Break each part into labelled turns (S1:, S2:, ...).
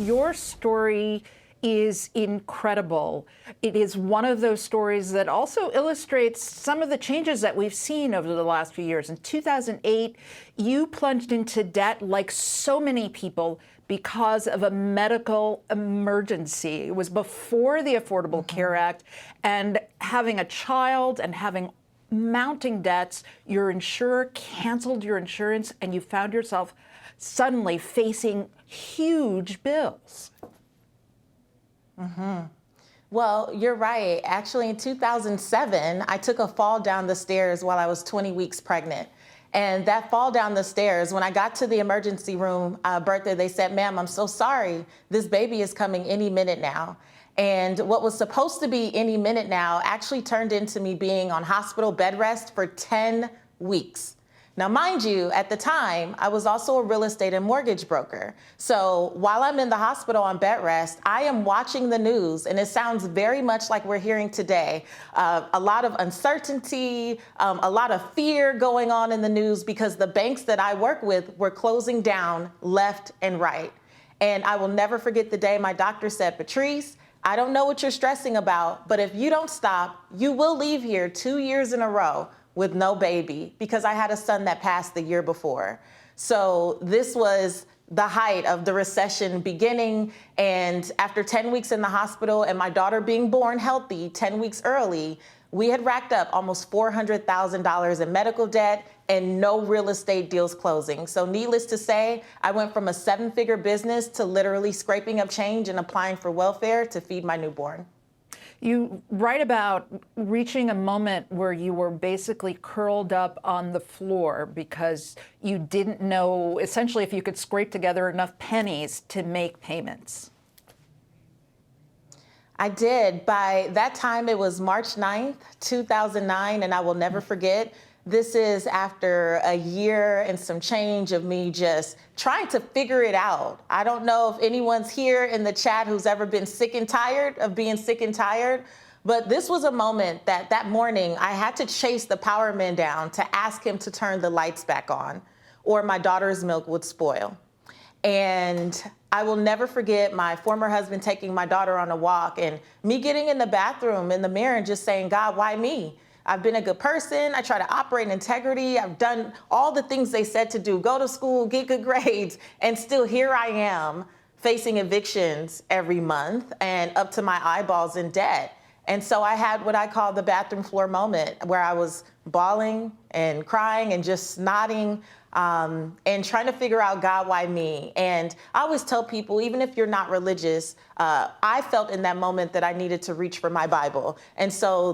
S1: Your story is incredible. It is one of those stories that also illustrates some of the changes that we've seen over the last few years. In 2008, you plunged into debt like so many people because of a medical emergency. It was before the Affordable Care Act, and having a child and having mounting debts, your insurer canceled your insurance and you found yourself suddenly facing huge bills.
S2: Well, you're right. Actually, in 2007, I took a fall down the stairs while I was 20 weeks pregnant. And that fall down the stairs, when I got to the emergency room, Bertha, they said, "Ma'am, I'm so sorry. This baby is coming any minute now." And what was supposed to be any minute now actually turned into me being on hospital bed rest for 10 weeks. Now, mind you, at the time, I was also a real estate and mortgage broker. So while I'm in the hospital on bed rest, I am watching the news, and it sounds very much like we're hearing today. A lot of uncertainty, a lot of fear going on in the news because the banks that I work with were closing down left and right. And I will never forget the day my doctor said, "Patrice, I don't know what you're stressing about, but if you don't stop, you will leave here 2 years in a row with no baby," because I had a son that passed the year before. So this was the height of the recession beginning. And after 10 weeks in the hospital and my daughter being born healthy 10 weeks early, we had racked up almost $400,000 in medical debt and no real estate deals closing. So needless to say, I went from a 7-figure business to literally scraping up change and applying for welfare to feed my newborn.
S1: You write about reaching a moment where you were basically curled up on the floor because you didn't know, essentially, if you could scrape together enough pennies to make payments.
S2: I did. By that time, it was March 9th, 2009, and I will never forget. This is after a year and some change of me just trying to figure it out. I don't know if anyone's here in the chat who's ever been sick and tired of being sick and tired, but this was a moment that morning I had to chase the power man down to ask him to turn the lights back on, or my daughter's milk would spoil. And I will never forget my former husband taking my daughter on a walk and me getting in the bathroom in the mirror and just saying, "God, why me? I've been a good person. I try to operate in integrity. I've done all the things they said to do, go to school, get good grades, and still here I am facing evictions every month and up to my eyeballs in debt." And so I had what I call the bathroom floor moment where I was bawling and crying and just nodding and trying to figure out, God, why me? And I always tell people, even if you're not religious, I felt in that moment that I needed to reach for my Bible. And so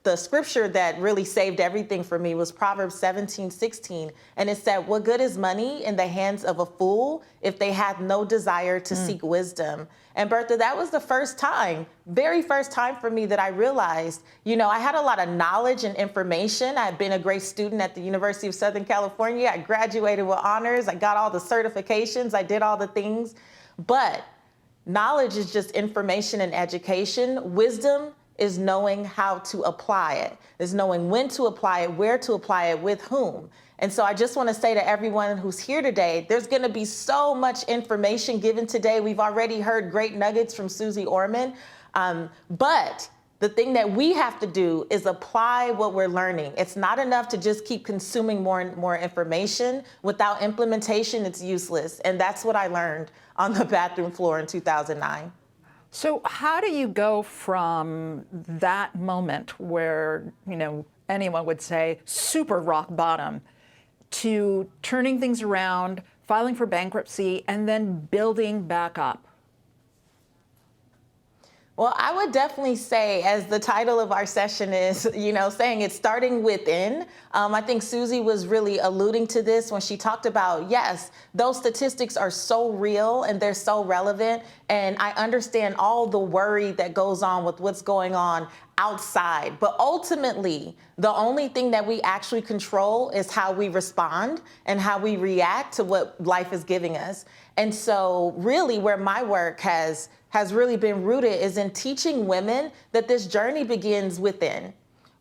S2: the scripture that really saved everything for me was Proverbs 17:16. And it said, "What good is money in the hands of a fool if they have no desire to seek wisdom?" And Bertha, that was the first time, very first time for me that I realized, I had a lot of knowledge and information. I had been a great student at the University of Southern California. I graduated with honors. I got all the certifications. I did all the things. But knowledge is just information and education. Wisdom is knowing how to apply it, is knowing when to apply it, where to apply it, with whom. And so I just want to say to everyone who's here today, there's going to be so much information given today. We've already heard great nuggets from Susie Orman. But the thing that we have to do is apply what we're learning. It's not enough to just keep consuming more and more information. Without implementation, it's useless. And that's what I learned on the bathroom floor in 2009.
S1: So how do you go from that moment where, anyone would say super rock bottom to turning things around, filing for bankruptcy, and then building back up?
S2: Well, I would definitely say, as the title of our session is, saying it's starting within. I think Susie was really alluding to this when she talked about, yes, those statistics are so real and they're so relevant. And I understand all the worry that goes on with what's going on outside. But ultimately, the only thing that we actually control is how we respond and how we react to what life is giving us. And so really where my work has really been rooted is in teaching women that this journey begins within.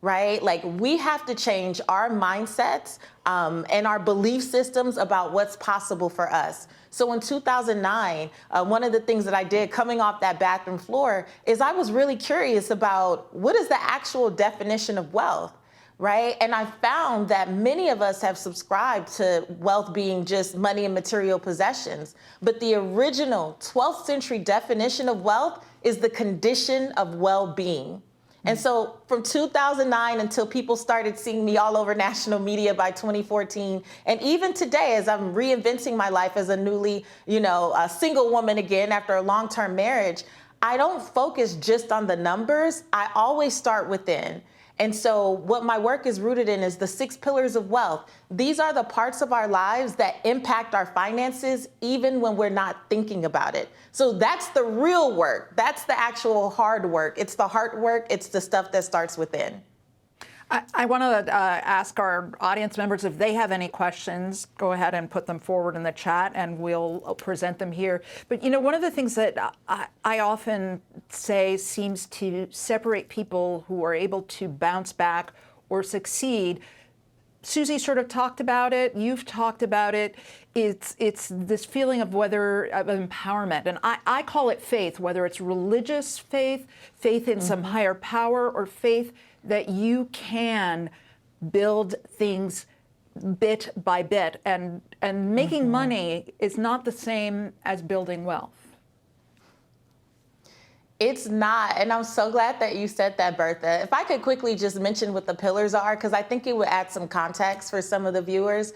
S2: right? Like we have to change our mindsets and our belief systems about what's possible for us. So in 2009, one of the things that I did coming off that bathroom floor is I was really curious about what is the actual definition of wealth, right? And I found that many of us have subscribed to wealth being just money and material possessions. But the original 12th century definition of wealth is the condition of well-being. And so from 2009 until people started seeing me all over national media by 2014, and even today as I'm reinventing my life as a newly, a single woman again after a long-term marriage, I don't focus just on the numbers. I always start within. And so what my work is rooted in is the 6 pillars of wealth. These are the parts of our lives that impact our finances, even when we're not thinking about it. So that's the real work. That's the actual hard work. It's the heart work. It's the stuff that starts within.
S1: I want to ask our audience members if they have any questions. Go ahead and put them forward in the chat, and we'll present them here. But, one of the things that I often say seems to separate people who are able to bounce back or succeed, Susie sort of talked about it. You've talked about it. It's this feeling of empowerment. And I call it faith, whether it's religious faith, faith in some higher power, or faith that you can build things bit by bit. And making money is not the same as building wealth.
S2: It's not, and I'm so glad that you said that, Bertha. If I could quickly just mention what the pillars are, because I think it would add some context for some of the viewers.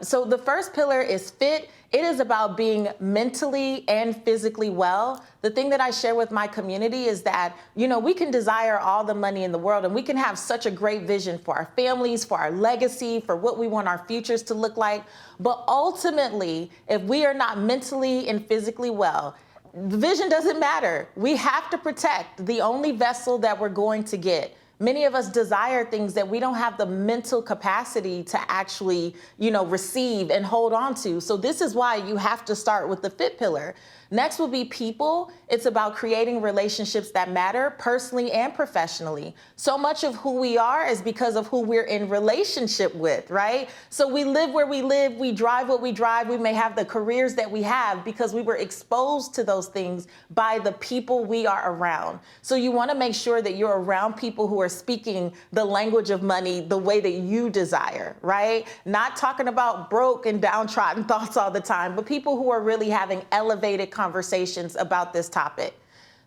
S2: So the first pillar is fit. It is about being mentally and physically well. The thing that I share with my community is that, we can desire all the money in the world, and we can have such a great vision for our families, for our legacy, for what we want our futures to look like. But ultimately, if we are not mentally and physically well, the vision doesn't matter. We have to protect the only vessel that we're going to get. Many of us desire things that we don't have the mental capacity to actually, receive and hold on to. So this is why you have to start with the fit pillar. Next will be people. It's about creating relationships that matter personally and professionally. So much of who we are is because of who we're in relationship with, right? So we live where we live, we drive what we drive, we may have the careers that we have because we were exposed to those things by the people we are around. So you want to make sure that you're around people who are speaking the language of money the way that you desire, right? Not talking about broke and downtrodden thoughts all the time, but people who are really having elevated conversations about this topic.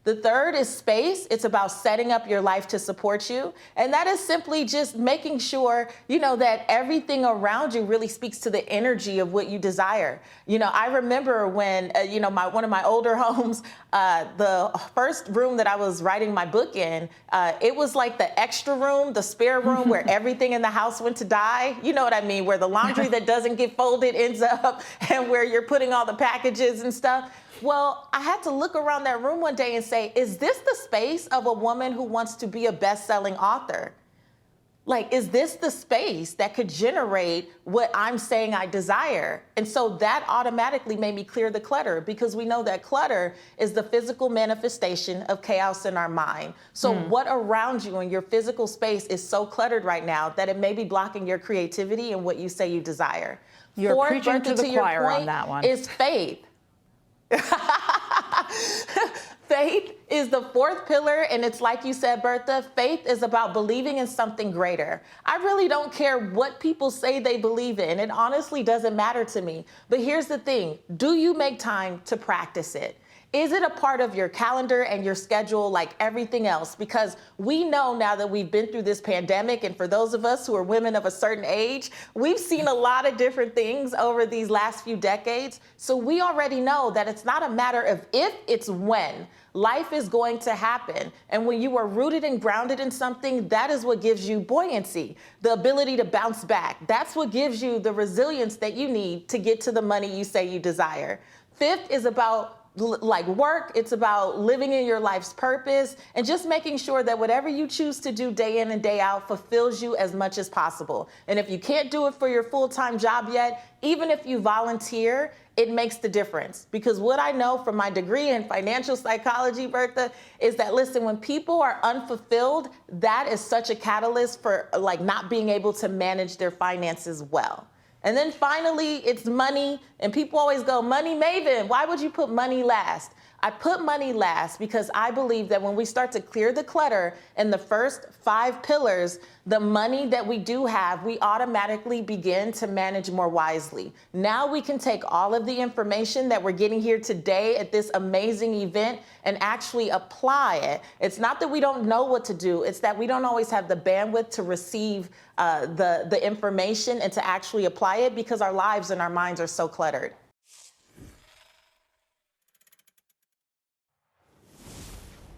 S2: The third is space. It's about setting up your life to support you. And that is simply just making sure, that everything around you really speaks to the energy of what you desire. I remember when, one of my older homes, the first room that I was writing my book in, it was like the extra room, the spare room where everything in the house went to die. You know what I mean? Where the laundry that doesn't get folded ends up and where you're putting all the packages and stuff. Well, I had to look around that room one day and say, is this the space of a woman who wants to be a best-selling author? Like, is this the space that could generate what I'm saying I desire? And so that automatically made me clear the clutter, because we know that clutter is the physical manifestation of chaos in our mind. So what around you in your physical space is so cluttered right now that it may be blocking your creativity and what you say you desire.
S1: You're
S2: Fourth,
S1: preaching to the choir on that one.
S2: Is faith. Faith is the fourth pillar, and it's like you said, Bertha, faith is about believing in something greater. I really don't care what people say they believe in. It honestly doesn't matter to me. But here's the thing. Do you make time to practice it? Is it a part of your calendar and your schedule like everything else? Because we know now that we've been through this pandemic, and for those of us who are women of a certain age, we've seen a lot of different things over these last few decades. So we already know that it's not a matter of if, it's when. Life is going to happen. And when you are rooted and grounded in something, that is what gives you buoyancy, the ability to bounce back. That's what gives you the resilience that you need to get to the money you say you desire. Fifth is about like work, it's about living in your life's purpose, and just making sure that whatever you choose to do day in and day out fulfills you as much as possible. And if you can't do it for your full-time job yet, even if you volunteer, it makes the difference. Because what I know from my degree in financial psychology, Bertha, is that, listen, when people are unfulfilled, that is such a catalyst for like not being able to manage their finances well. And then finally, it's money. And people always go, money Maven, why would you put money last? I put money last because I believe that when we start to clear the clutter in the first 5 pillars, the money that we do have, we automatically begin to manage more wisely. Now we can take all of the information that we're getting here today at this amazing event and actually apply it. It's not that we don't know what to do, it's that we don't always have the bandwidth to receive the information and to actually apply it because our lives and our minds are so cluttered.